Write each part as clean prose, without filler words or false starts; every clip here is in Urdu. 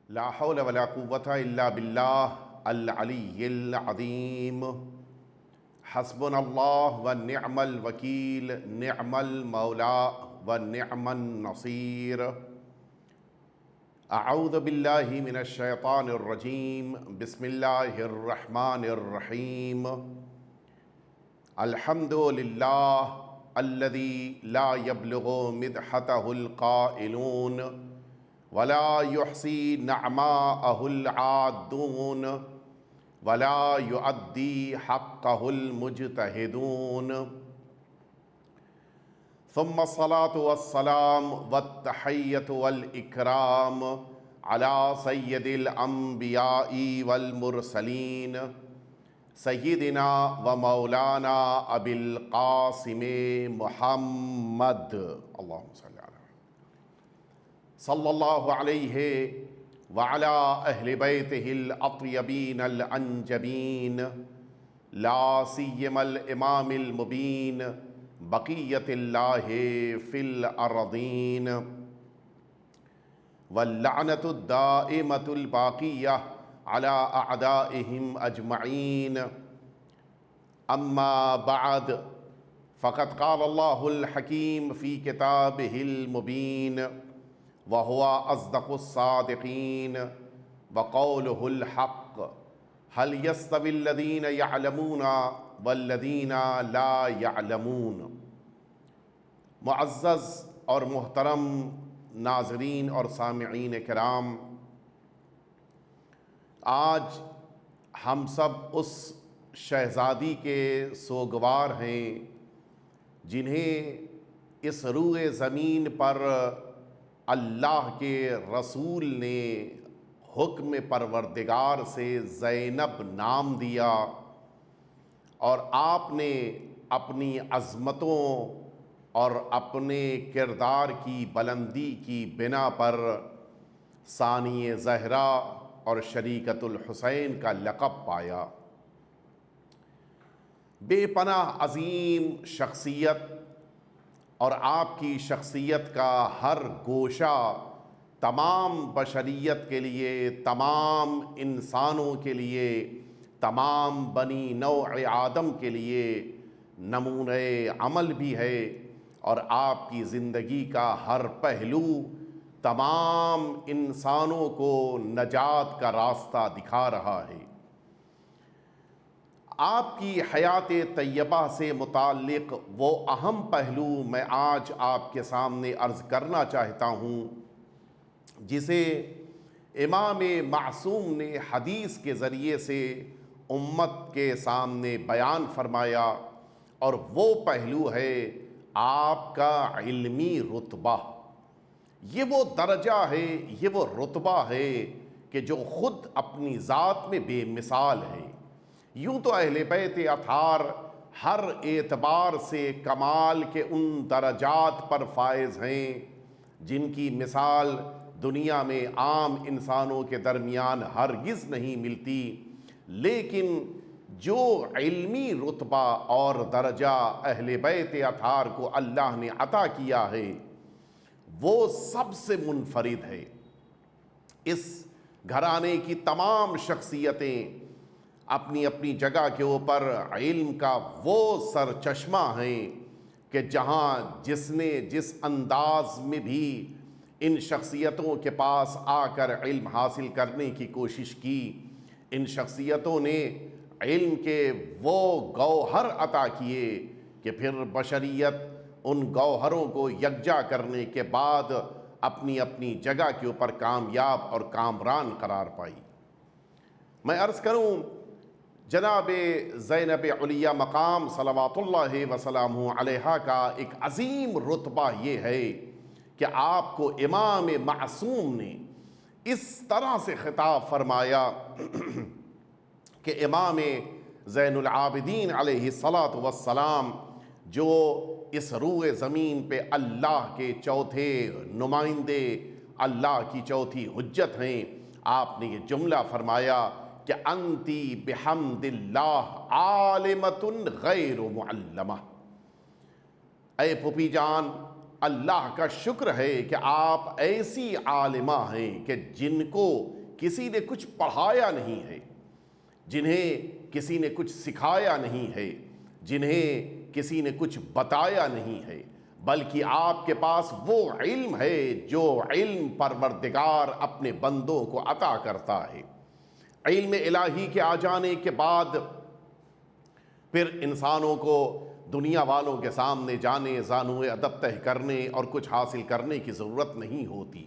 لا حول ولا قوة إلا بالله العلي العظيم. حسبنا الله ونعم الوكيل، نعم المولى ونعم النصير. أعوذ بالله من الشيطان الرجيم، بسم الله الرحمن الرحيم. الحمد لله الذي لا يبلغ مدحته القائلون ولا يحصي نعماءه العادون ولا يؤدي حقه المجتهدون. ثم الصلاة والسلام والتحية والإكرام على سيد الأنبياء والمرسلين سيدنا ومولانا أبي القاسم محمد اللهم صل على صلی اللہ علیہ وعلی اہل بیتہ الاطیبین الانجبین، لا سیما الامام المبین بقیت اللہ فی الارضین، واللعنۃ الدائمۃ الباقیہ علی اعدائہم اجمعین. اما بعد، فقد قال اللہ الحکیم فی کتابہ المبین وَهُوَ أَصْدَقُ الصَّادِقِينَ وَقَوْلُهُ الْحَقُّ هَلْ يَسْتَوِي الَّذِينَ يَعْلَمُونَ وَالَّذِينَ لَا يَعْلَمُونَ. معزز اور محترم ناظرین اور سامعین کرام، آج ہم سب اس شہزادی کے سوگوار ہیں جنہیں اس روئے زمین پر اللہ کے رسول نے حکم پروردگار سے زینب نام دیا، اور آپ نے اپنی عظمتوں اور اپنے کردار کی بلندی کی بنا پر ثانی زہرا اور شریکت الحسین کا لقب پایا. بے پناہ عظیم شخصیت، اور آپ کی شخصیت کا ہر گوشہ تمام بشریت کے لیے، تمام انسانوں کے لیے، تمام بنی نوع آدم کے لیے نمونۂ عمل بھی ہے، اور آپ کی زندگی کا ہر پہلو تمام انسانوں کو نجات کا راستہ دکھا رہا ہے. آپ کی حیات طیبہ سے متعلق وہ اہم پہلو میں آج آپ کے سامنے عرض کرنا چاہتا ہوں جسے امام معصوم نے حدیث کے ذریعے سے امت کے سامنے بیان فرمایا، اور وہ پہلو ہے آپ کا علمی رتبہ. یہ وہ درجہ ہے، یہ وہ رتبہ ہے کہ جو خود اپنی ذات میں بے مثال ہے. یوں تو اہل بیت اطہار ہر اعتبار سے کمال کے ان درجات پر فائز ہیں جن کی مثال دنیا میں عام انسانوں کے درمیان ہرگز نہیں ملتی، لیکن جو علمی رتبہ اور درجہ اہل بیت اطہار کو اللہ نے عطا کیا ہے وہ سب سے منفرد ہے. اس گھرانے کی تمام شخصیتیں اپنی اپنی جگہ کے اوپر علم کا وہ سر چشمہ ہیں کہ جہاں جس نے جس انداز میں بھی ان شخصیتوں کے پاس آ کر علم حاصل کرنے کی کوشش کی، ان شخصیتوں نے علم کے وہ گوہر عطا کیے کہ پھر بشریت ان گوہروں کو یکجا کرنے کے بعد اپنی اپنی جگہ کے اوپر کامیاب اور کامران قرار پائی. میں عرض کروں، جناب زینب علیہ مقام صلوات اللہ وسلامہ علیہا کا ایک عظیم رتبہ یہ ہے کہ آپ کو امام معصوم نے اس طرح سے خطاب فرمایا کہ امام زین العابدین علیہ الصلاۃ والسلام جو اس روئے زمین پہ اللہ کے چوتھے نمائندے، اللہ کی چوتھی حجت ہیں، آپ نے یہ جملہ فرمایا کہ انتی بحمد اللہ عالمۃ غیر معلمہ. اے پھوپھی جان، اللہ کا شکر ہے کہ آپ ایسی عالمہ ہیں کہ جن کو کسی نے کچھ پڑھایا نہیں ہے، جنہیں کسی نے کچھ سکھایا نہیں ہے، جنہیں کسی نے کچھ بتایا نہیں ہے، بلکہ آپ کے پاس وہ علم ہے جو علم پروردگار اپنے بندوں کو عطا کرتا ہے۔ علم الہی کے آ جانے کے بعد پھر انسانوں کو دنیا والوں کے سامنے جانے، زانو ادب طے کرنے اور کچھ حاصل کرنے کی ضرورت نہیں ہوتی۔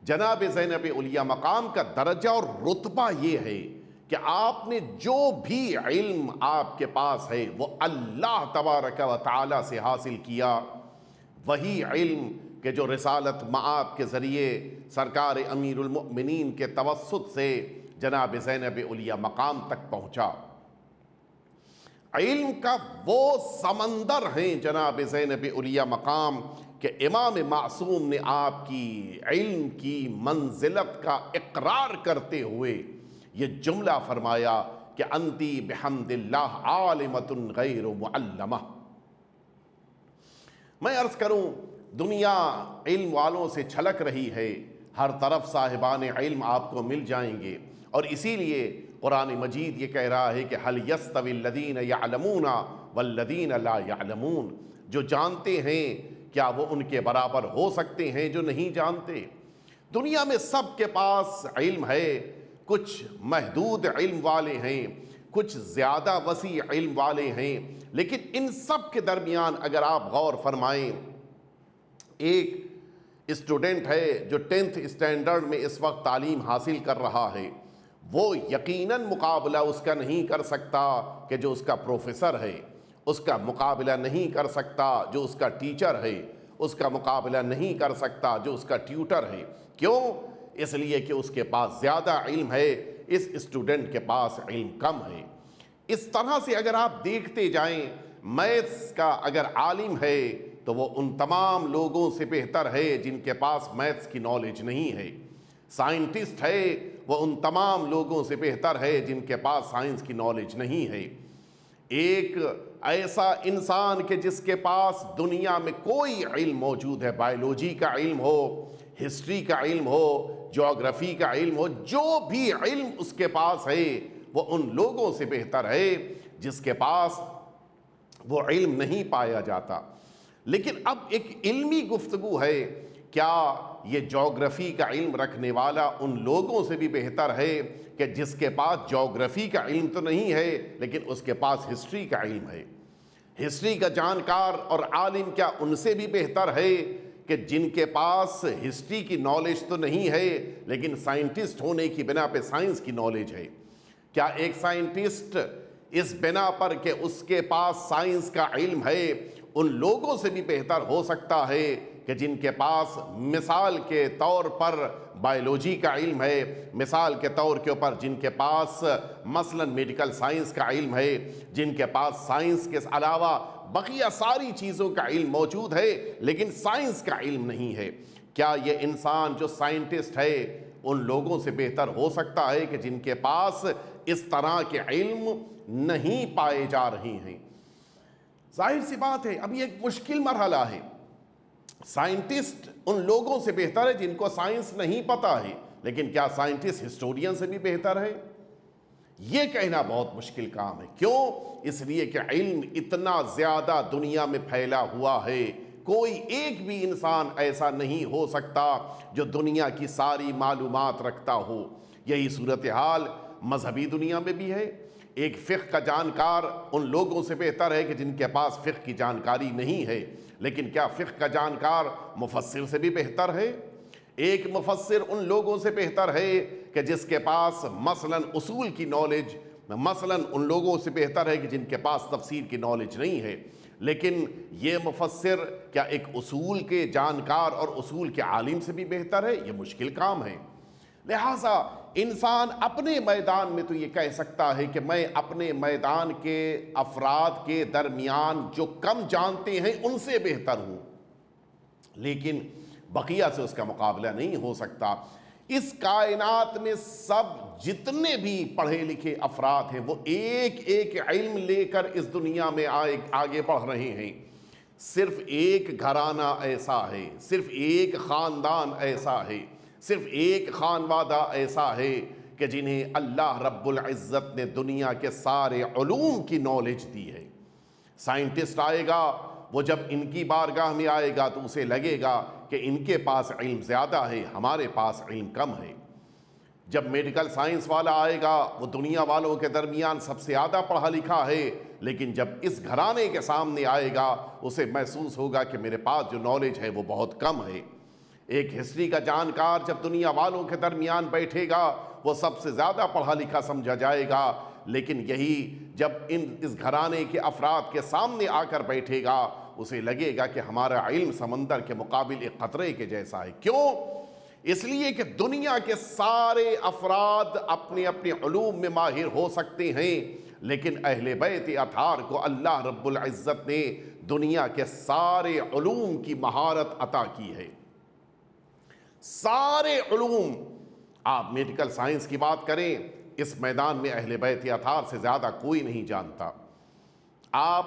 جناب زینب علیہ مقام کا درجہ اور رتبہ یہ ہے کہ آپ نے جو بھی علم آپ کے پاس ہے وہ اللہ تبارک و تعالی سے حاصل کیا، وہی علم کہ جو رسالت مآب کے ذریعے سرکار امیر المؤمنین کے توسط سے جناب زینب علیہ مقام تک پہنچا۔ علم کا وہ سمندر ہیں جناب زینب علیہ مقام کہ امام معصوم نے آپ کی علم کی منزلت کا اقرار کرتے ہوئے یہ جملہ فرمایا کہ انتی بحمد اللہ عالمۃ غیر معلمہ۔ میں عرض کروں، دنیا علم والوں سے چھلک رہی ہے، ہر طرف صاحبان علم آپ کو مل جائیں گے، اور اسی لیے قرآن مجید یہ کہہ رہا ہے کہ هل يستوي الذين يعلمون والذين لا يعلمون، جو جانتے ہیں کیا وہ ان کے برابر ہو سکتے ہیں جو نہیں جانتے؟ دنیا میں سب کے پاس علم ہے، کچھ محدود علم والے ہیں، کچھ زیادہ وسیع علم والے ہیں، لیکن ان سب کے درمیان اگر آپ غور فرمائیں، ایک اسٹوڈنٹ ہے جو 10th اسٹینڈرڈ میں اس وقت تعلیم حاصل کر رہا ہے، وہ یقیناً مقابلہ اس کا نہیں کر سکتا کہ جو اس کا پروفیسر ہے، اس کا مقابلہ نہیں کر سکتا جو اس کا ٹیچر ہے، اس کا مقابلہ نہیں کر سکتا جو اس کا ٹیوٹر ہے۔ کیوں؟ اس لیے کہ اس کے پاس زیادہ علم ہے، اس اسٹوڈنٹ کے پاس علم کم ہے۔ اس طرح سے اگر آپ دیکھتے جائیں، میتھس کا اگر عالم ہے تو وہ ان تمام لوگوں سے بہتر ہے جن کے پاس میتھس کی نالج نہیں ہے۔ سائنٹسٹ ہے، وہ ان تمام لوگوں سے بہتر ہے جن کے پاس سائنس کی نالج نہیں ہے۔ ایک ایسا انسان کہ جس کے پاس دنیا میں کوئی علم موجود ہے، بائیولوجی کا علم ہو، ہسٹری کا علم ہو، جغرافی کا علم ہو، جو بھی علم اس کے پاس ہے وہ ان لوگوں سے بہتر ہے جس کے پاس وہ علم نہیں پایا جاتا۔ لیکن اب ایک علمی گفتگو ہے، کیا یہ جغرافی کا علم رکھنے والا ان لوگوں سے بھی بہتر ہے کہ جس کے پاس جغرافی کا علم تو نہیں ہے لیکن اس کے پاس ہسٹری کا علم ہے؟ ہسٹری کا جانکار اور عالم کیا ان سے بھی بہتر ہے کہ جن کے پاس ہسٹری کی نالج تو نہیں ہے لیکن سائنٹسٹ ہونے کی بنا پہ سائنس کی نالج ہے؟ کیا ایک سائنٹسٹ اس بنا پر کہ اس کے پاس سائنس کا علم ہے ان لوگوں سے بھی بہتر ہو سکتا ہے کہ جن کے پاس مثال کے طور پر بائیولوجی کا علم ہے، مثال کے طور کے اوپر جن کے پاس مثلا میڈیکل سائنس کا علم ہے، جن کے پاس سائنس کے علاوہ بقیہ ساری چیزوں کا علم موجود ہے لیکن سائنس کا علم نہیں ہے؟ کیا یہ انسان جو سائنٹسٹ ہے ان لوگوں سے بہتر ہو سکتا ہے کہ جن کے پاس اس طرح کے علم نہیں پائے جا رہے ہیں؟ ظاہر سی بات ہے، اب یہ ایک مشکل مرحلہ ہے۔ سائنٹسٹ ان لوگوں سے بہتر ہے جن کو سائنس نہیں پتا ہے، لیکن کیا سائنٹسٹ ہسٹورین سے بھی بہتر ہے؟ یہ کہنا بہت مشکل کام ہے۔ کیوں؟ اس لیے کہ علم اتنا زیادہ دنیا میں پھیلا ہوا ہے، کوئی ایک بھی انسان ایسا نہیں ہو سکتا جو دنیا کی ساری معلومات رکھتا ہو۔ یہی صورتحال مذہبی دنیا میں بھی ہے۔ ایک فقہ کا جانکار ان لوگوں سے بہتر ہے کہ جن کے پاس فقہ کی جانکاری نہیں ہے، لیکن کیا فقہ کا جانکار مفسر سے بھی بہتر ہے؟ ایک مفسر ان لوگوں سے بہتر ہے کہ جس کے پاس مثلا اصول کی نالج، مثلا ان لوگوں سے بہتر ہے کہ جن کے پاس تفسیر کی نالج نہیں ہے، لیکن یہ مفسر کیا ایک اصول کے جانکار اور اصول کے عالم سے بھی بہتر ہے؟ یہ مشکل کام ہے۔ لہٰذا انسان اپنے میدان میں تو یہ کہہ سکتا ہے کہ میں اپنے میدان کے افراد کے درمیان جو کم جانتے ہیں ان سے بہتر ہوں، لیکن بقیہ سے اس کا مقابلہ نہیں ہو سکتا۔ اس کائنات میں سب جتنے بھی پڑھے لکھے افراد ہیں وہ ایک ایک علم لے کر اس دنیا میں آگے بڑھ رہے ہیں۔ صرف ایک گھرانہ ایسا ہے، صرف ایک خاندان ایسا ہے، صرف ایک خانوادہ ایسا ہے کہ جنہیں اللہ رب العزت نے دنیا کے سارے علوم کی نالج دی ہے۔ سائنٹسٹ آئے گا، وہ جب ان کی بارگاہ میں آئے گا تو اسے لگے گا کہ ان کے پاس علم زیادہ ہے، ہمارے پاس علم کم ہے۔ جب میڈیکل سائنس والا آئے گا، وہ دنیا والوں کے درمیان سب سے زیادہ پڑھا لکھا ہے، لیکن جب اس گھرانے کے سامنے آئے گا اسے محسوس ہوگا کہ میرے پاس جو نالج ہے وہ بہت کم ہے۔ ایک ہسٹری کا جانکار جب دنیا والوں کے درمیان بیٹھے گا وہ سب سے زیادہ پڑھا لکھا سمجھا جائے گا، لیکن یہی جب اس گھرانے کے افراد کے سامنے آ کر بیٹھے گا اسے لگے گا کہ ہمارا علم سمندر کے مقابل ایک قطرے کے جیسا ہے۔ کیوں؟ اس لیے کہ دنیا کے سارے افراد اپنے اپنے علوم میں ماہر ہو سکتے ہیں، لیکن اہل بیت اطہار کو اللہ رب العزت نے دنیا کے سارے علوم کی مہارت عطا کی ہے۔ سارے علوم، آپ میڈیکل سائنس کی بات کریں، اس میدان میں اہل بیت اطہار سے زیادہ کوئی نہیں جانتا۔ آپ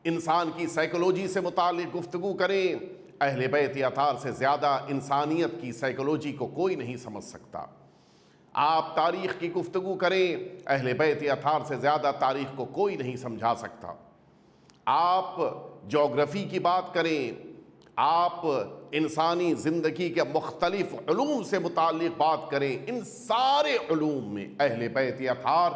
انسان کی سائیکولوجی سے متعلق گفتگو کریں، اہل بیت اطہار سے زیادہ انسانیت کی سائیکولوجی کو کوئی نہیں سمجھ سکتا۔ آپ تاریخ کی گفتگو کریں، اہل بیت اطہار سے زیادہ تاریخ کو کوئی نہیں سمجھا سکتا۔ آپ جغرافی کی بات کریں، آپ انسانی زندگی کے مختلف علوم سے متعلق بات کریں، ان سارے علوم میں اہل بیت اطہار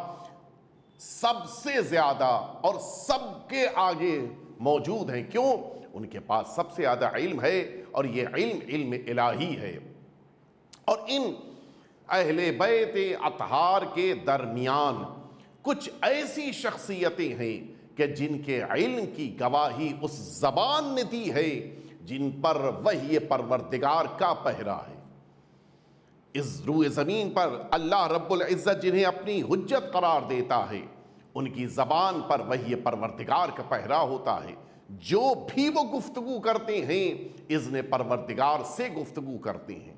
سب سے زیادہ اور سب کے آگے موجود ہیں۔ کیوں؟ ان کے پاس سب سے زیادہ علم ہے، اور یہ علم الہی ہے۔ اور ان اہل بیت اطہار کے درمیان کچھ ایسی شخصیتیں ہیں کہ جن کے علم کی گواہی اس زبان نے دی ہے جن پر وحی پروردگار کا پہرا ہے۔ اس روئے زمین پر اللہ رب العزت جنہیں اپنی حجت قرار دیتا ہے، ان کی زبان پر وحی پروردگار کا پہرا ہوتا ہے۔ جو بھی وہ گفتگو کرتے ہیں اذن پروردگار سے گفتگو کرتے ہیں،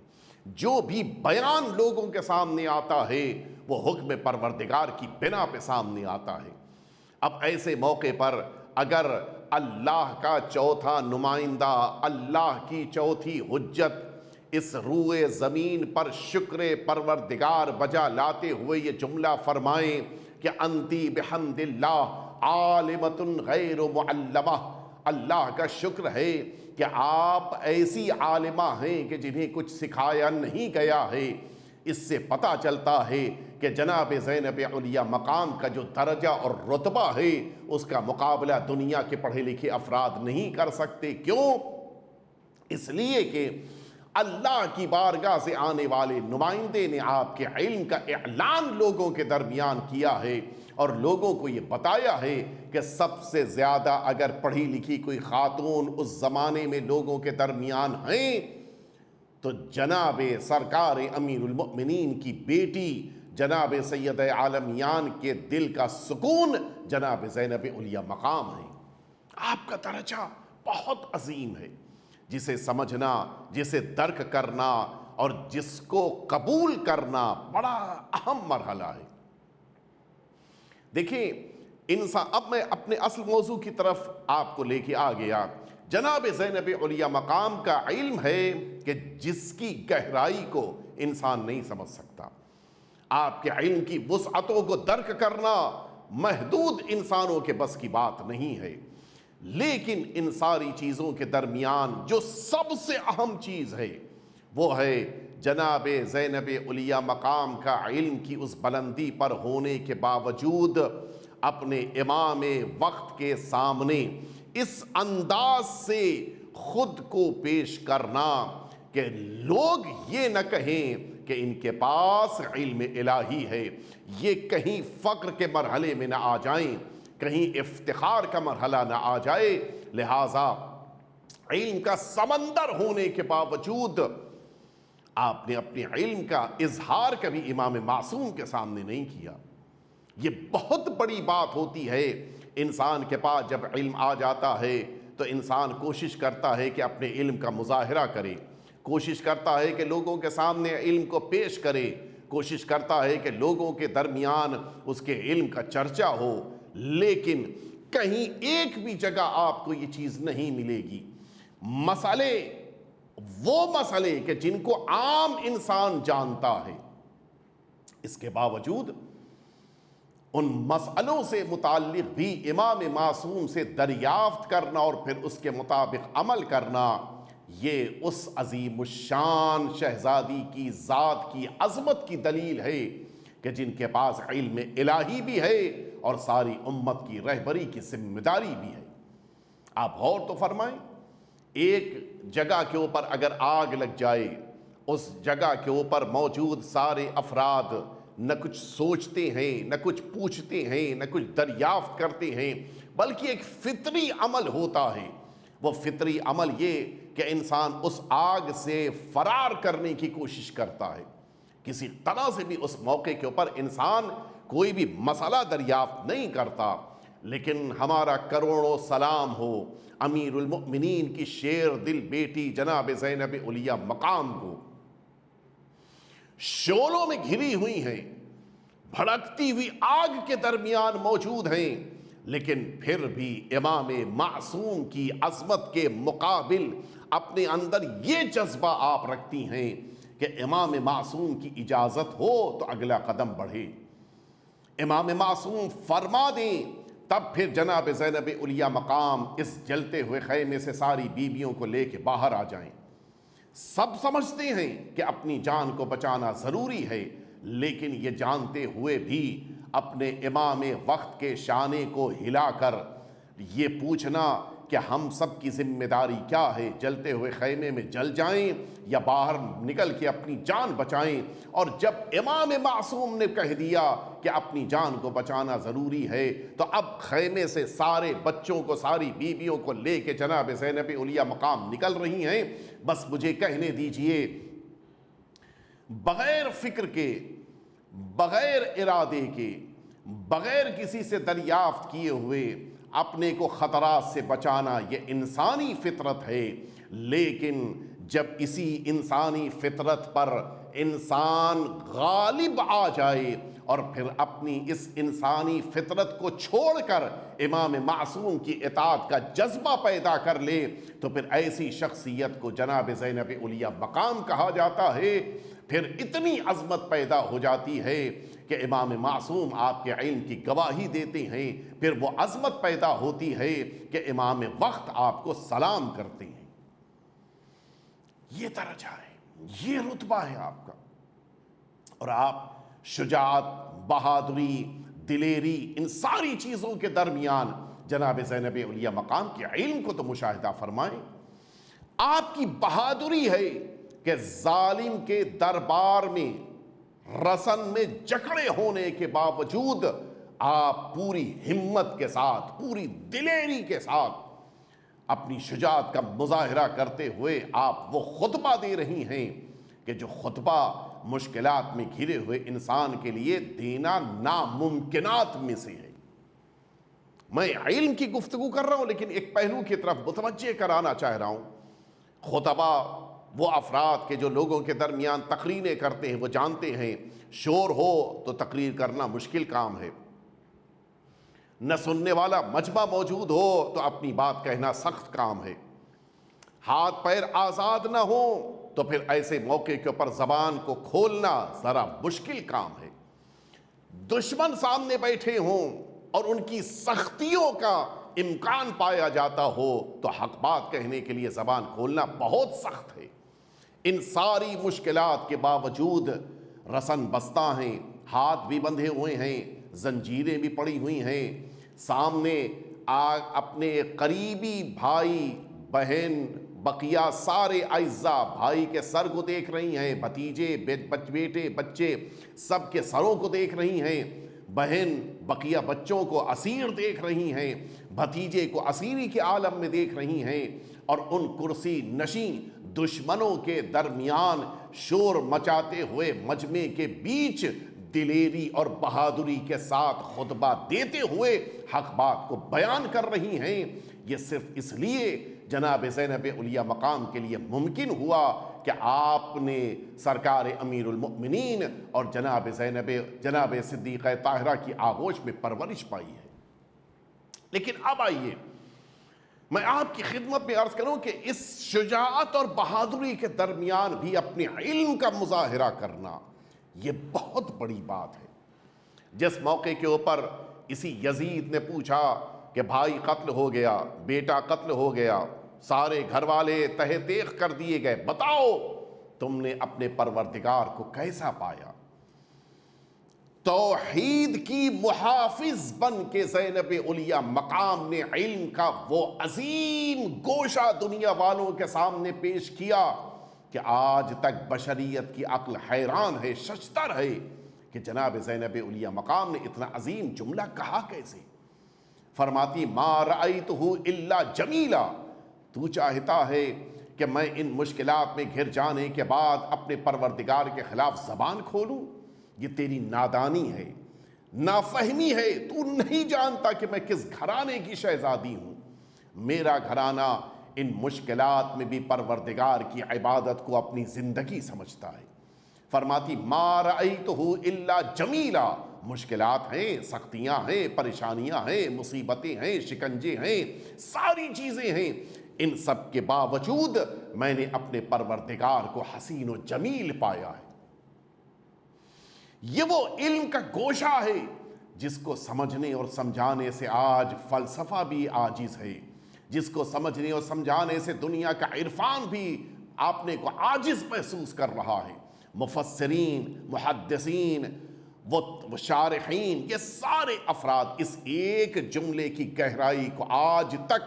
جو بھی بیان لوگوں کے سامنے آتا ہے وہ حکم پروردگار کی بنا پہ سامنے آتا ہے۔ اب ایسے موقع پر اگر اللہ کا چوتھا نمائندہ، اللہ کی چوتھی حجت اس روئے زمین پر شکر پروردگار بجا لاتے ہوئے یہ جملہ فرمائیں کہ انتی بحمد اللہ عالمۃ غیر معلمہ، اللہ کا شکر ہے کہ آپ ایسی عالمہ ہیں کہ جنہیں کچھ سکھایا نہیں گیا ہے، اس سے پتہ چلتا ہے کہ جناب زینب علیہ مقام کا جو درجہ اور رتبہ ہے اس کا مقابلہ دنیا کے پڑھے لکھے افراد نہیں کر سکتے۔ کیوں؟ اس لیے کہ اللہ کی بارگاہ سے آنے والے نمائندے نے آپ کے علم کا اعلان لوگوں کے درمیان کیا ہے، اور لوگوں کو یہ بتایا ہے کہ سب سے زیادہ اگر پڑھی لکھی کوئی خاتون اس زمانے میں لوگوں کے درمیان ہیں تو جناب سرکار امیر المؤمنین کی بیٹی جناب سید عالمیان کے دل کا سکون جناب زینب علیہ مقام ہے۔ آپ کا درجہ بہت عظیم ہے، جسے سمجھنا، جسے درک کرنا اور جس کو قبول کرنا بڑا اہم مرحلہ ہے۔ دیکھیں انسان، اب میں اپنے اصل موضوع کی طرف آپ کو لے کے آ گیا۔ جناب زینب علیہ مقام کا علم ہے کہ جس کی گہرائی کو انسان نہیں سمجھ سکتا۔ آپ کے علم کی وسعتوں کو درک کرنا محدود انسانوں کے بس کی بات نہیں ہے، لیکن ان ساری چیزوں کے درمیان جو سب سے اہم چیز ہے وہ ہے جناب زینب علیہ مقام کا علم کی اس بلندی پر ہونے کے باوجود اپنے امام وقت کے سامنے اس انداز سے خود کو پیش کرنا کہ لوگ یہ نہ کہیں کہ ان کے پاس علم الہی ہے، یہ کہیں فقر کے مرحلے میں نہ آ جائیں، کہیں افتخار کا مرحلہ نہ آ جائے۔ لہٰذا علم کا سمندر ہونے کے باوجود آپ نے اپنے علم کا اظہار کبھی امام معصوم کے سامنے نہیں کیا۔ یہ بہت بڑی بات ہوتی ہے۔ انسان کے پاس جب علم آ جاتا ہے تو انسان کوشش کرتا ہے کہ اپنے علم کا مظاہرہ کرے، کوشش کرتا ہے کہ لوگوں کے سامنے علم کو پیش کرے، کوشش کرتا ہے کہ لوگوں کے درمیان اس کے علم کا چرچا ہو، لیکن کہیں ایک بھی جگہ آپ کو یہ چیز نہیں ملے گی۔ مسئلے وہ مسئلے کہ جن کو عام انسان جانتا ہے، اس کے باوجود ان مسئلوں سے متعلق بھی امام معصوم سے دریافت کرنا اور پھر اس کے مطابق عمل کرنا، یہ اس عظیم الشان شہزادی کی ذات کی عظمت کی دلیل ہے کہ جن کے پاس علم الہی بھی ہے اور ساری امت کی رہبری کی ذمہ داری بھی ہے۔ آپ غور تو فرمائیں، ایک جگہ کے اوپر اگر آگ لگ جائے، اس جگہ کے اوپر موجود سارے افراد نہ کچھ سوچتے ہیں، نہ کچھ پوچھتے ہیں، نہ کچھ دریافت کرتے ہیں، بلکہ ایک فطری عمل ہوتا ہے۔ وہ فطری عمل یہ کہ انسان اس آگ سے فرار کرنے کی کوشش کرتا ہے۔ کسی طرح سے بھی اس موقع کے اوپر انسان کوئی بھی مسئلہ دریافت نہیں کرتا، لیکن ہمارا کروڑوں سلام ہو امیر المؤمنین کی شیر دل بیٹی جناب زینب علیہ مقام کو، شعلوں میں گھری ہوئی ہیں، بھڑکتی ہوئی آگ کے درمیان موجود ہیں، لیکن پھر بھی امام معصوم کی عظمت کے مقابل اپنے اندر یہ جذبہ آپ رکھتی ہیں کہ امام معصوم کی اجازت ہو تو اگلا قدم بڑھے، امام معصوم فرما دیں تب پھر جناب زینب علیہ مقام اس جلتے ہوئے خیمے سے ساری بیویوں کو لے کے باہر آ جائیں۔ سب سمجھتے ہیں کہ اپنی جان کو بچانا ضروری ہے، لیکن یہ جانتے ہوئے بھی اپنے امام وقت کے شانے کو ہلا کر یہ پوچھنا کہ ہم سب کی ذمہ داری کیا ہے، جلتے ہوئے خیمے میں جل جائیں یا باہر نکل کے اپنی جان بچائیں۔ اور جب امام معصوم نے کہہ دیا کہ اپنی جان کو بچانا ضروری ہے، تو اب خیمے سے سارے بچوں کو، ساری بیویوں کو لے کے جناب زینب علیہ مقام نکل رہی ہیں۔ بس مجھے کہنے دیجئے، بغیر فکر کے، بغیر ارادے کے، بغیر کسی سے دریافت کیے ہوئے اپنے کو خطرات سے بچانا یہ انسانی فطرت ہے، لیکن جب اسی انسانی فطرت پر انسان غالب آ جائے اور پھر اپنی اس انسانی فطرت کو چھوڑ کر امام معصوم کی اطاعت کا جذبہ پیدا کر لے، تو پھر ایسی شخصیت کو جناب زینب علیہ مقام کہا جاتا ہے۔ پھر اتنی عظمت پیدا ہو جاتی ہے کہ امام معصوم آپ کے علم کی گواہی دیتے ہیں، پھر وہ عظمت پیدا ہوتی ہے کہ امام وقت آپ کو سلام کرتے ہیں۔ یہ درجہ ہے، یہ رتبہ ہے آپ کا، اور آپ شجاعت، بہادری، دلیری، ان ساری چیزوں کے درمیان جناب زینب علیہ مقام کے علم کو تو مشاہدہ فرمائیں۔ آپ کی بہادری ہے کہ ظالم کے دربار میں رسن میں جکڑے ہونے کے باوجود آپ پوری ہمت کے ساتھ، پوری دلیری کے ساتھ اپنی شجاعت کا مظاہرہ کرتے ہوئے آپ وہ خطبہ دے رہی ہیں کہ جو خطبہ مشکلات میں گھرے ہوئے انسان کے لیے دینا ناممکنات میں سے ہے۔ میں علم کی گفتگو کر رہا ہوں، لیکن ایک پہلو کی طرف متوجہ کرانا چاہ رہا ہوں۔ خطبہ وہ افراد کے جو لوگوں کے درمیان تقریریں کرتے ہیں، وہ جانتے ہیں شور ہو تو تقریر کرنا مشکل کام ہے، نہ سننے والا مجمع موجود ہو تو اپنی بات کہنا سخت کام ہے، ہاتھ پیر آزاد نہ ہو تو پھر ایسے موقع کے اوپر زبان کو کھولنا ذرا مشکل کام ہے، دشمن سامنے بیٹھے ہوں اور ان کی سختیوں کا امکان پایا جاتا ہو تو حق بات کہنے کے لیے زبان کھولنا بہت سخت ہے۔ ان ساری مشکلات کے باوجود رسن بستہ ہیں، ہاتھ بھی بندھے ہوئے ہیں، زنجیریں بھی پڑی ہوئی ہیں، سامنے اپنے قریبی بھائی بہن بقیہ سارے اعزاء بھائی کے سر کو دیکھ رہی ہیں، بھتیجے بیٹے بچے سب کے سروں کو دیکھ رہی ہیں، بہن بقیہ بچوں کو اسیر دیکھ رہی ہیں، بھتیجے کو اسیری کے عالم میں دیکھ رہی ہیں، اور ان کرسی نشیں دشمنوں کے درمیان شور مچاتے ہوئے مجمع کے بیچ دلیری اور بہادری کے ساتھ خطبہ دیتے ہوئے حق بات کو بیان کر رہی ہیں۔ یہ صرف اس لیے جناب زینب علیہ مقام کے لیے ممکن ہوا کہ آپ نے سرکار امیر المؤمنین اور جناب صدیقہ طاہرہ کی آغوش میں پرورش پائی ہے۔ لیکن اب آئیے، میں آپ کی خدمت میں عرض کروں کہ اس شجاعت اور بہادری کے درمیان بھی اپنے علم کا مظاہرہ کرنا یہ بہت بڑی بات ہے۔ جس موقع کے اوپر اسی یزید نے پوچھا کہ بھائی قتل ہو گیا، بیٹا قتل ہو گیا، سارے گھر والے تہہ تیغ کر دیے گئے، بتاؤ تم نے اپنے پروردگار کو کیسا پایا؟ توحید کی محافظ بن کے زینب علیہ مقام نے علم کا وہ عظیم گوشہ دنیا والوں کے سامنے پیش کیا کہ آج تک بشریت کی عقل حیران ہے، ششدر ہے کہ جناب زینب علیہ مقام نے اتنا عظیم جملہ کہا کیسے؟ فرماتی ما رأیتہ الا جمیلا، تو چاہتا ہے کہ میں ان مشکلات میں گھر جانے کے بعد اپنے پروردگار کے خلاف زبان کھولوں؟ یہ تیری نادانی ہے، نافہمی ہے، تو نہیں جانتا کہ میں کس گھرانے کی شہزادی ہوں۔ میرا گھرانہ ان مشکلات میں بھی پروردگار کی عبادت کو اپنی زندگی سمجھتا ہے۔ فرماتی ما رأیتہ الا جمیلا، مشکلات ہیں، سختیاں ہیں، پریشانیاں ہیں، مصیبتیں ہیں، شکنجے ہیں، ساری چیزیں ہیں، ان سب کے باوجود میں نے اپنے پروردگار کو حسین و جمیل پایا ہے۔ یہ وہ علم کا گوشہ ہے جس کو سمجھنے اور سمجھانے سے آج فلسفہ بھی عاجز ہے، جس کو سمجھنے اور سمجھانے سے دنیا کا عرفان بھی اپنے کو عاجز محسوس کر رہا ہے۔ مفسرین، محدثین، وہ شارحین، یہ سارے افراد اس ایک جملے کی گہرائی کو آج تک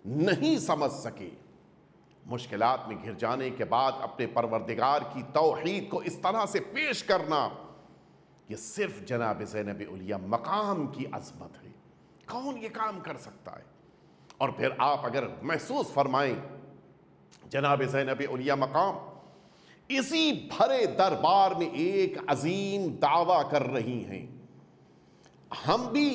نہیں سمجھ سکے۔ مشکلات میں گھر جانے کے بعد اپنے پروردگار کی توحید کو اس طرح سے پیش کرنا، یہ صرف جناب زینب علیہ مقام کی عظمت ہے۔ کون یہ کام کر سکتا ہے؟ اور پھر آپ اگر محسوس فرمائیں، جناب زینب علیہ مقام اسی بھرے دربار میں ایک عظیم دعویٰ کر رہی ہیں۔ ہم بھی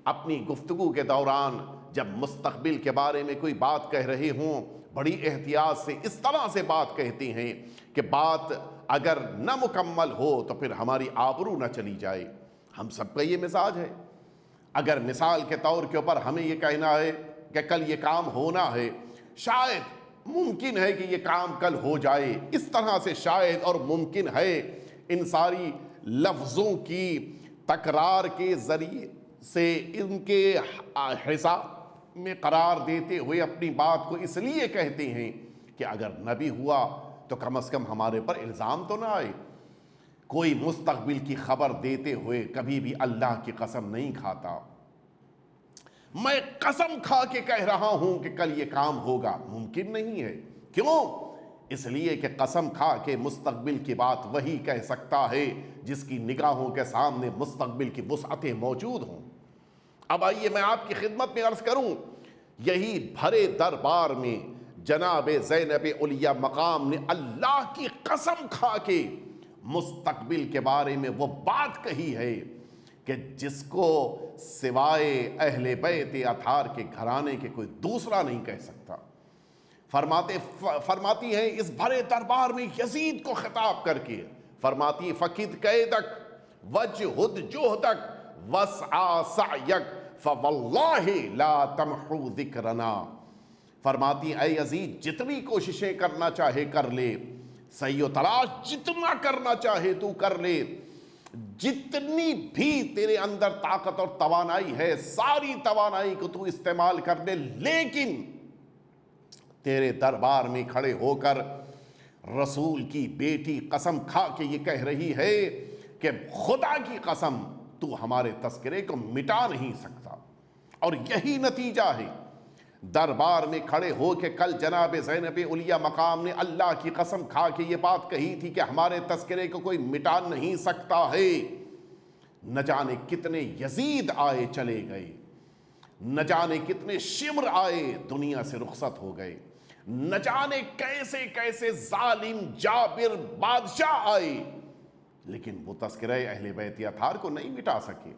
اپنی گفتگو کے دوران جب مستقبل کے بارے میں کوئی بات کہہ رہے ہوں، بڑی احتیاط سے اس طرح سے بات کہتے ہیں کہ بات اگر نہ مکمل ہو تو پھر ہماری آبرو نہ چلی جائے۔ ہم سب کا یہ مزاج ہے۔ اگر مثال کے طور کے اوپر ہمیں یہ کہنا ہے کہ کل یہ کام ہونا ہے، شاید ممکن ہے کہ یہ کام کل ہو جائے، اس طرح سے شاید اور ممکن ہے ان ساری لفظوں کی تکرار کے ذریعے سے ان کے حساب میں قرار دیتے ہوئے اپنی بات کو اس لیے کہتے ہیں کہ اگر نہ بھی ہوا تو کم از کم ہمارے پر الزام تو نہ آئے۔ کوئی مستقبل کی خبر دیتے ہوئے کبھی بھی اللہ کی قسم نہیں کھاتا۔ میں قسم کھا کے کہہ رہا ہوں کہ کل یہ کام ہوگا، ممکن نہیں ہے۔ کیوں؟ اس لیے کہ قسم کھا کے مستقبل کی بات وہی کہہ سکتا ہے جس کی نگاہوں کے سامنے مستقبل کی وسعتیں موجود ہوں۔ اب آئیے میں آپ کی خدمت میں عرض کروں، یہی بھرے دربار میں جناب زینب علیہ مقام نے اللہ کی قسم کھا کے مستقبل کے بارے میں وہ بات کہی ہے کہ جس کو سوائے اہل بیت اطہار کے گھرانے کے کوئی دوسرا نہیں کہہ سکتا۔ فرماتی ہیں اس بھرے دربار میں یزید کو خطاب کر کے، فرماتی فقد قیدک وجہد جہدک وسعا سعیک فواللہ لا تمحو ذکرنا۔ فرماتی اے یزید جتنی کوششیں کرنا چاہے کر لے، سعی و تلاش جتنا کرنا چاہے تو کر لے، جتنی بھی تیرے اندر طاقت اور توانائی ہے ساری توانائی کو تو استعمال کر لے، لیکن تیرے دربار میں کھڑے ہو کر رسول کی بیٹی قسم کھا کے یہ کہہ رہی ہے کہ خدا کی قسم تو ہمارے تذکرے کو مٹا نہیں سکتا۔ اور یہی نتیجہ ہے، دربار میں کھڑے ہو کے کل جناب زینب علیہ مقام نے اللہ کی قسم کھا کے یہ بات کہی تھی کہ ہمارے تذکرے کو کوئی مٹا نہیں سکتا ہے۔ نہ جانے کتنے یزید آئے چلے گئے، نہ جانے کتنے شمر آئے دنیا سے رخصت ہو گئے، نہ جانے کیسے کیسے ظالم جابر بادشاہ آئے، لیکن وہ تذکرہ اہل بیت اطہار کو نہیں مٹا سکے۔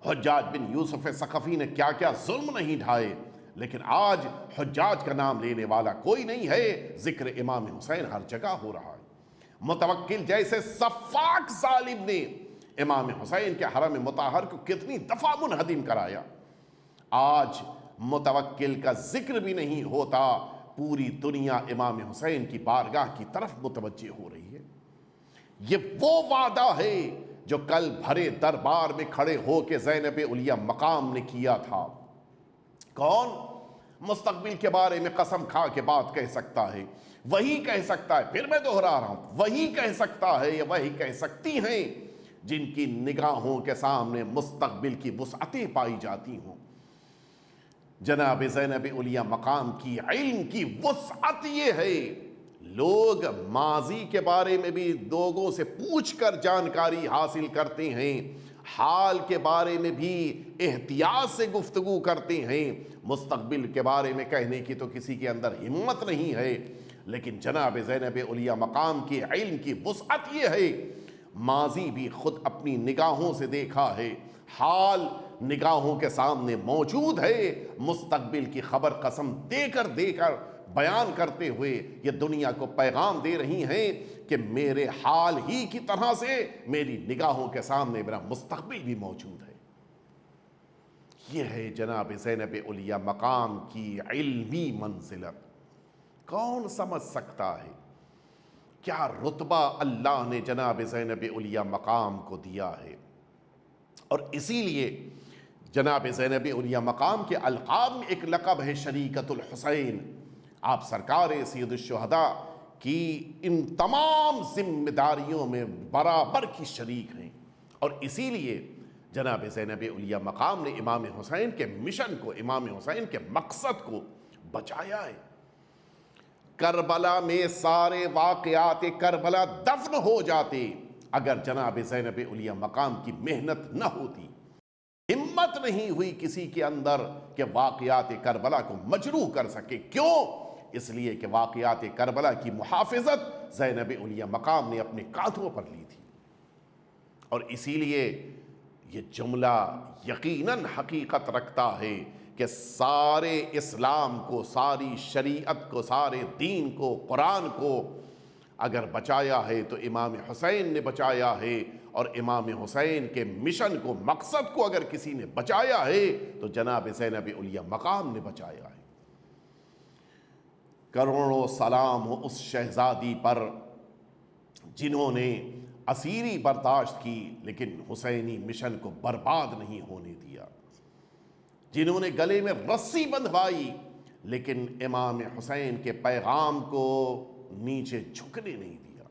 حجاج بن یوسف ثقفی نے کیا کیا ظلم نہیں ڈھائے، لیکن آج حجاج کا نام لینے والا کوئی نہیں ہے، ذکر امام حسین ہر جگہ ہو رہا ہے۔ متوکل جیسے سفاک ظالم نے امام حسین کے حرم مطہر کو کتنی دفعہ منہدم کرایا۔ آج متوکل کا ذکر بھی نہیں ہوتا، پوری دنیا امام حسین کی بارگاہ کی طرف متوجہ ہو رہی ہے۔ یہ وہ وعدہ ہے جو کل بھرے دربار میں کھڑے ہو کے زینب علیہ مقام نے کیا تھا۔ کون مستقبل کے بارے میں قسم کھا کے بات کہہ سکتا ہے؟ وہی کہہ سکتا ہے، پھر میں دہرا رہا ہوں، وہی کہہ سکتا ہے یا وہی کہہ سکتی ہیں جن کی نگاہوں کے سامنے مستقبل کی وسعتیں پائی جاتی ہوں۔ جناب زینب علیہ مقام کی علم کی وسعت یہ ہے، لوگ ماضی کے بارے میں بھی لوگوں سے پوچھ کر جانکاری حاصل کرتے ہیں، حال کے بارے میں بھی احتیاط سے گفتگو کرتے ہیں، مستقبل کے بارے میں کہنے کی تو کسی کے اندر ہمت نہیں ہے۔ لیکن جناب زینب علیہ مقام کی علم کی وسعت یہ ہے، ماضی بھی خود اپنی نگاہوں سے دیکھا ہے، حال نگاہوں کے سامنے موجود ہے، مستقبل کی خبر قسم دے کر بیان کرتے ہوئے یہ دنیا کو پیغام دے رہی ہیں کہ میرے حال ہی کی طرح سے میری نگاہوں کے سامنے میرا مستقبل بھی موجود ہے۔ یہ ہے جناب زینب علیہ مقام کی علمی منزلت۔ کون سمجھ سکتا ہے کیا رتبہ اللہ نے جناب زینب علیہ مقام کو دیا ہے؟ اور اسی لیے جناب زینب علیہ مقام کے القاب میں ایک لقب ہے شریکت الحسین۔ آپ سرکار سید الشہداء کی ان تمام ذمہ داریوں میں برابر کی شریک ہیں، اور اسی لیے جناب زینب علیہ مقام نے امام حسین کے مشن کو، امام حسین کے مقصد کو بچایا ہے۔ کربلا میں سارے واقعات کربلا دفن ہو جاتے اگر جناب زینب علیہ مقام کی محنت نہ ہوتی۔ ہمت نہیں ہوئی کسی کے اندر کہ واقعات کربلا کو مجروح کر سکے۔ کیوں؟ اس لیے کہ واقعات کربلا کی محافظت زینب علیہ مقام نے اپنے کاندھوں پر لی تھی، اور اسی لیے یہ جملہ یقیناً حقیقت رکھتا ہے کہ سارے اسلام کو، ساری شریعت کو، سارے دین کو، قرآن کو اگر بچایا ہے تو امام حسین نے بچایا ہے، اور امام حسین کے مشن کو، مقصد کو اگر کسی نے بچایا ہے تو جناب زینب علیہ مقام نے بچایا ہے۔ کروڑوں سلام ہو اس شہزادی پر جنہوں نے اسیری برداشت کی لیکن حسینی مشن کو برباد نہیں ہونے دیا، جنہوں نے گلے میں رسی بندھوائی لیکن امام حسین کے پیغام کو نیچے جھکنے نہیں دیا،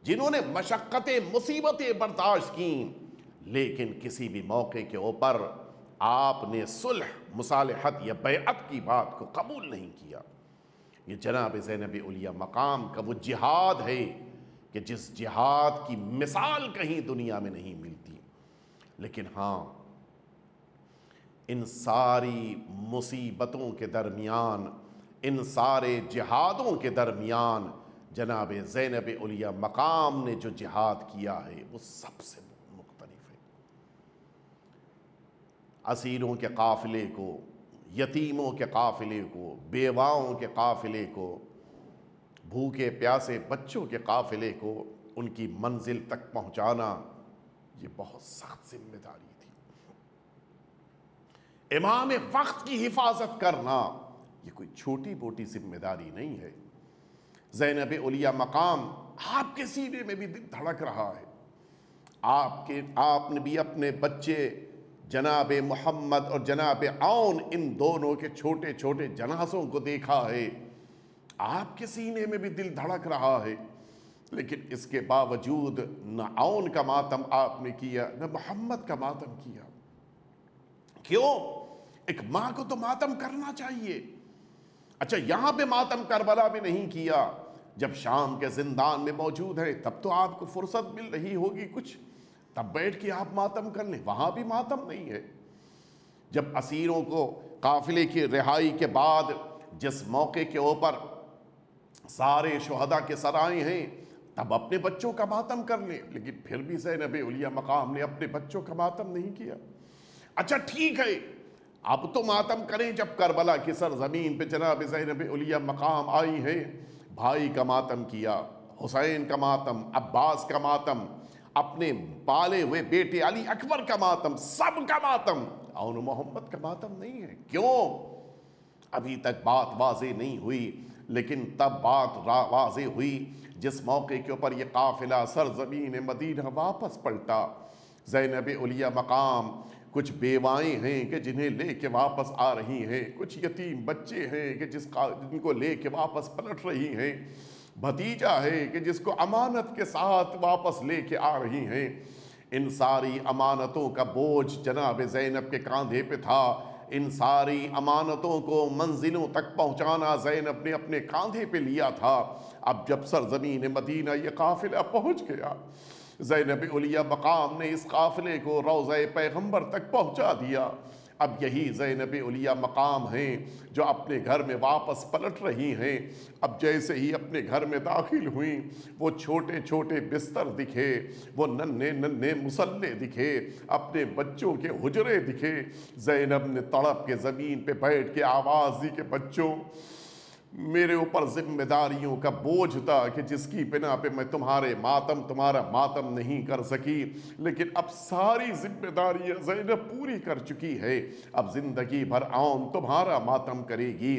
جنہوں نے مشقتیں، مصیبتیں برداشت کیں لیکن کسی بھی موقع کے اوپر آپ نے صلح، مصالحت یا بیعت کی بات کو قبول نہیں کیا۔ یہ جناب زینب علیہ مقام کا وہ جہاد ہے کہ جس جہاد کی مثال کہیں دنیا میں نہیں ملتی۔ لیکن ہاں، ان ساری مصیبتوں کے درمیان، ان سارے جہادوں کے درمیان جناب زینب علیہ مقام نے جو جہاد کیا ہے وہ سب سے مختلف ہے۔ اسیروں کے قافلے کو، یتیموں کے قافلے کو، بیواؤں کے قافلے کو، بھوکے پیاسے بچوں کے قافلے کو ان کی منزل تک پہنچانا یہ بہت سخت ذمہ داری تھی۔ امام وقت کی حفاظت کرنا یہ کوئی چھوٹی موٹی ذمہ داری نہیں ہے۔ زینب علیہ مقام، آپ کے سینے میں بھی دل دھڑک رہا ہے، آپ نے بھی اپنے بچے جناب محمد اور جناب عون، ان دونوں کے چھوٹے چھوٹے جنازوں کو دیکھا ہے، آپ کے سینے میں بھی دل دھڑک رہا ہے، لیکن اس کے باوجود نہ عون کا ماتم آپ نے کیا، نہ محمد کا ماتم کیا۔ کیوں؟ ایک ماں کو تو ماتم کرنا چاہیے۔ اچھا، یہاں پہ ماتم کربلا میں نہیں کیا، جب شام کے زندان میں موجود ہے تب تو آپ کو فرصت مل رہی ہوگی کچھ، تب بیٹھ کے آپ ماتم کر لیں، وہاں بھی ماتم نہیں ہے۔ جب اسیروں کو قافلے کی رہائی کے بعد جس موقع کے اوپر سارے شہداء کے سرائے ہیں تب اپنے بچوں کا ماتم کر لیں، لیکن پھر بھی زینب علیہ مقام نے اپنے بچوں کا ماتم نہیں کیا۔ اچھا ٹھیک ہے، اب تو ماتم کریں جب کربلا کی سرزمین پہ جناب زینب علیہ مقام آئی ہے، بھائی کا ماتم کیا، حسین کا ماتم، عباس کا ماتم، اپنے پالے ہوئے بیٹے علی اکبر کا ماتم، سب کا ماتم، اون محمد کا ماتم نہیں ہے۔ کیوں؟ ابھی تک بات واضح نہیں ہوئی، لیکن تب بات واضح ہوئی جس موقع کے اوپر یہ قافلہ سرزمین مدینہ واپس پلٹا۔ زینب علیہ مقام کچھ بیوائیں ہیں کہ جنہیں لے کے واپس آ رہی ہیں، کچھ یتیم بچے ہیں کہ جن کو لے کے واپس پلٹ رہی ہیں، بھتیجا ہے کہ جس کو امانت کے ساتھ واپس لے کے آ رہی ہیں۔ ان ساری امانتوں کا بوجھ جناب زینب کے کاندھے پہ تھا۔ ان ساری امانتوں کو منزلوں تک پہنچانا زینب نے اپنے کاندھے پہ لیا تھا۔ اب جب سرزمین مدینہ یہ قافلہ پہنچ گیا، زینب علیہ مقام نے اس قافلے کو روضہ پیغمبر تک پہنچا دیا۔ اب یہی زینب علیہ مقام ہیں جو اپنے گھر میں واپس پلٹ رہی ہیں۔ اب جیسے ہی اپنے گھر میں داخل ہوئیں، وہ چھوٹے چھوٹے بستر دکھے، وہ ننھے ننھے مصلے دکھے، اپنے بچوں کے حجرے دکھے۔ زینب نے تڑپ کے زمین پہ بیٹھ کے آواز دی کہ بچوں، میرے اوپر ذمہ داریوں کا بوجھ تھا کہ جس کی بنا پہ میں تمہارا ماتم نہیں کر سکی، لیکن اب ساری ذمہ داریاں زینب پوری کر چکی ہے۔ اب زندگی بھر اون تمہارا ماتم کرے گی،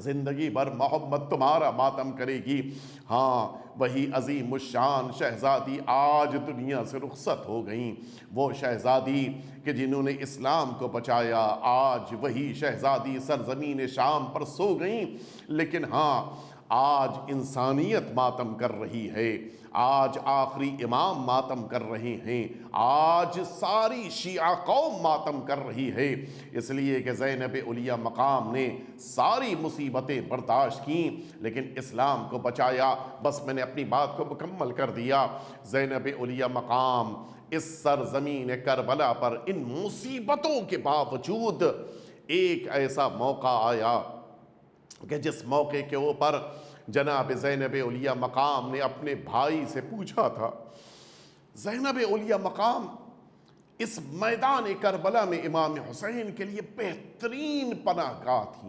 زندگی بھر محمد تمہارا ماتم کرے گی۔ ہاں، وہی عظیم الشان شہزادی آج دنیا سے رخصت ہو گئیں۔ وہ شہزادی کہ جنہوں نے اسلام کو بچایا، آج وہی شہزادی سرزمین شام پر سو گئیں۔ لیکن ہاں، آج انسانیت ماتم کر رہی ہے، آج آخری امام ماتم کر رہے ہیں، آج ساری شیعہ قوم ماتم کر رہی ہے، اس لیے کہ زینب علیہ مقام نے ساری مصیبتیں برداشت کیں لیکن اسلام کو بچایا۔ بس میں نے اپنی بات کو مکمل کر دیا۔ زینب علیہ مقام اس سرزمین کربلا پر ان مصیبتوں کے باوجود ایک ایسا موقع آیا کہ جس موقع کے اوپر جناب زینب علیہ مقام نے اپنے بھائی سے پوچھا تھا۔ زینب علیہ مقام اس میدان کربلا میں امام حسین کے لیے بہترین پناہ گاہ تھی۔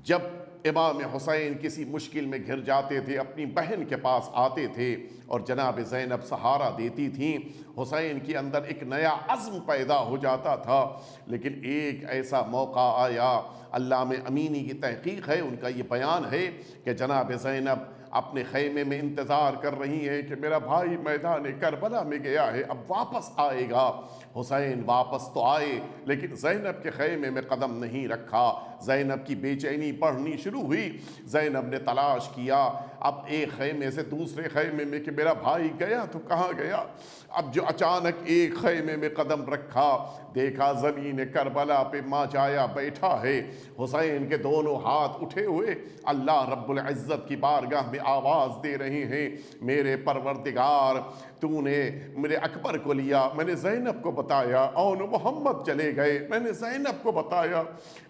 جب امام حسین کسی مشکل میں گھر جاتے تھے، اپنی بہن کے پاس آتے تھے اور جناب زینب سہارا دیتی تھیں۔ حسین کے اندر ایک نیا عزم پیدا ہو جاتا تھا۔ لیکن ایک ایسا موقع آیا، علامہ امینی کی تحقیق ہے، ان کا یہ بیان ہے کہ جناب زینب اپنے خیمے میں انتظار کر رہی ہیں کہ میرا بھائی میدان کربلا میں گیا ہے، اب واپس آئے گا۔ حسین واپس تو آئے لیکن زینب کے خیمے میں قدم نہیں رکھا۔ زینب کی بے چینی بڑھنی شروع ہوئی۔ زینب نے تلاش کیا اب ایک خیمے سے دوسرے خیمے میں کہ میرا بھائی گیا تو کہاں گیا۔ اب جو اچانک ایک خیمے میں قدم رکھا، دیکھا زمین کربلا پہ ماں جایا بیٹھا ہے، حسین کے دونوں ہاتھ اٹھے ہوئے اللہ رب العزت کی بارگاہ میں آواز دے رہے ہیں، میرے پروردگار، تو نے میرے اکبر کو لیا، میں نے زینب کو بتایا، اون محمد چلے گئے، میں نے زینب کو بتایا،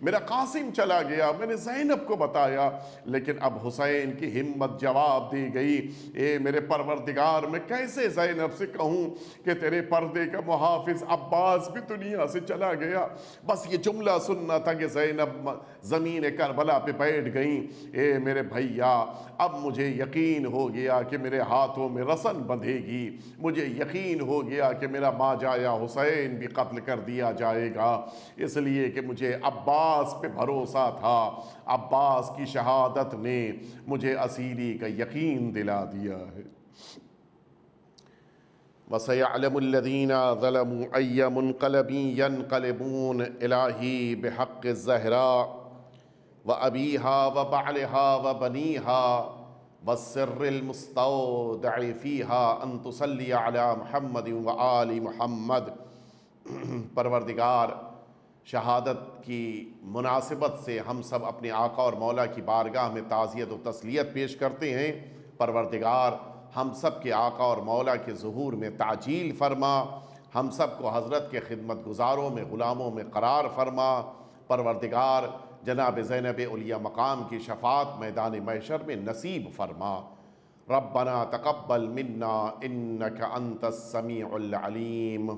میرا قاسم چلا گیا، میں نے زینب کو بتایا، لیکن اب حسین کی ہمت جواب دی گئی، اے میرے پروردگار، میں کیسے زینب سے کہوں کہ تیرے پردے کا محافظ عباس بھی دنیا سے چلا گیا۔ بس یہ جملہ سننا تھا کہ زینب زمین کربلا پہ بیٹھ گئیں۔ اے میرے بھیا، اب مجھے یقین ہو گیا کہ میرے ہاتھوں میں رسن بندھے گی، مجھے یقین ہو گیا کہ میرا ماں جایا حسین بھی قتل کر دیا جائے گا، اس لیے کہ مجھے عباس پہ بھروسہ تھا۔ عباس کی شہادت نے مجھے اسیری کا یقین دلا دیا ہے۔ وَسَيَعْلَمُ الَّذِينَ ظَلَمُوا أَيَّ مُنْقَلَبٍ يَنْقَلِبُونَ إِلَٰهِ بِحَقِّ الزَّهْرَاءِ وَأَبِيهَا وَبَعْلِهَا وَبَنِيهَا وَالسِّرِّ الْمُسْتَوْدَعِ فِيهَا أَن تُصَلِّيَ عَلَىٰ مُحَمَّدٍ وَآلِ محمد۔ پروردگار، شہادت کی مناسبت سے ہم سب اپنے آقا اور مولا کی بارگاہ میں تعزیت و تسلیت پیش کرتے ہیں۔ پروردگار، ہم سب کے آقا اور مولا کے ظہور میں تعجیل فرما، ہم سب کو حضرت کے خدمت گزاروں میں غلاموں میں قرار فرما۔ پروردگار، جناب زینب علیہ مقام کی شفاعت میدان محشر میں نصیب فرما۔ ربنا تقبل منا انک انت السمیع العلیم۔